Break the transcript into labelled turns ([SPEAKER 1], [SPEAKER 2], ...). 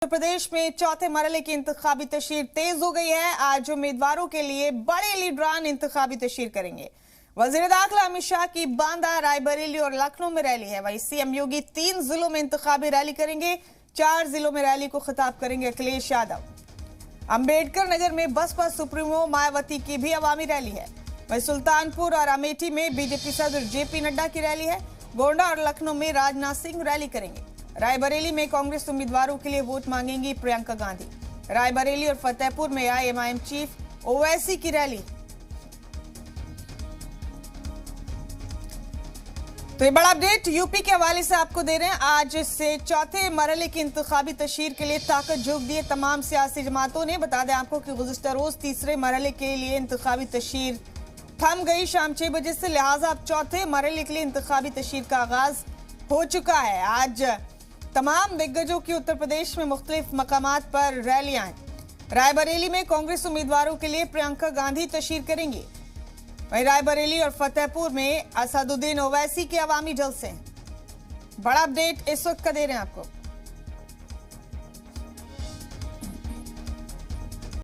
[SPEAKER 1] उत्तर प्रदेश में चौथे मरहले की इंतखाबी तशरीर तेज हो गई है। आज उम्मीदवारों के लिए बड़े लीडरान इंतखाबी तशरीर करेंगे। वजीर दाखिला अमित शाह की बांदा, रायबरेली और लखनऊ में रैली है। वहीं सीएम योगी 3 जिलों में इंतखाबी रैली करेंगे। 4 जिलों में रैली को खिताब करेंगे अखिलेश यादव। अंबेडकर नगर में बसपा सुप्रीमो मायावती की भी अवामी रैली है। वहीं सुल्तानपुर और अमेठी में बीजेपी सदर जेपी नड्डा की रैली है। गोंडा और लखनऊ में राजनाथ सिंह रैली करेंगे। रायबरेली में कांग्रेस उम्मीदवारों के लिए वोट मांगेंगी प्रियंका गांधी। रायबरेली और फतेहपुर में आईएमआईएम चीफ ओवैसी की रैली। तो ये बड़ा अपडेट यूपी के हवाले से आपको दे रहे हैं। आज से चौथे मरहले की इंतखाबी तशरीर के लिए ताकत झोंक दी है तमाम सियासी जमातों ने। बता दें आपको कि गुज़िश्ता रोज तीसरे मरहले के लिए इंतखाबी तशरीर थम गई शाम 6 बजे से, लिहाजा अब चौथे मरहले के लिए इंतखाबी तशरीर का आगाज हो चुका है। आज तमाम दिग्गजों की उत्तर प्रदेश में मुख्तलिफ मकामात पर रैलियां हैं। रायबरेली में कांग्रेस उम्मीदवारों के लिए प्रियंका गांधी तशरीर करेंगी। वहीं रायबरेली और फतेहपुर में असदुद्दीन ओवैसी के अवामी जलसे हैं। बड़ा अपडेट इस वक्त का दे रहे हैं आपको।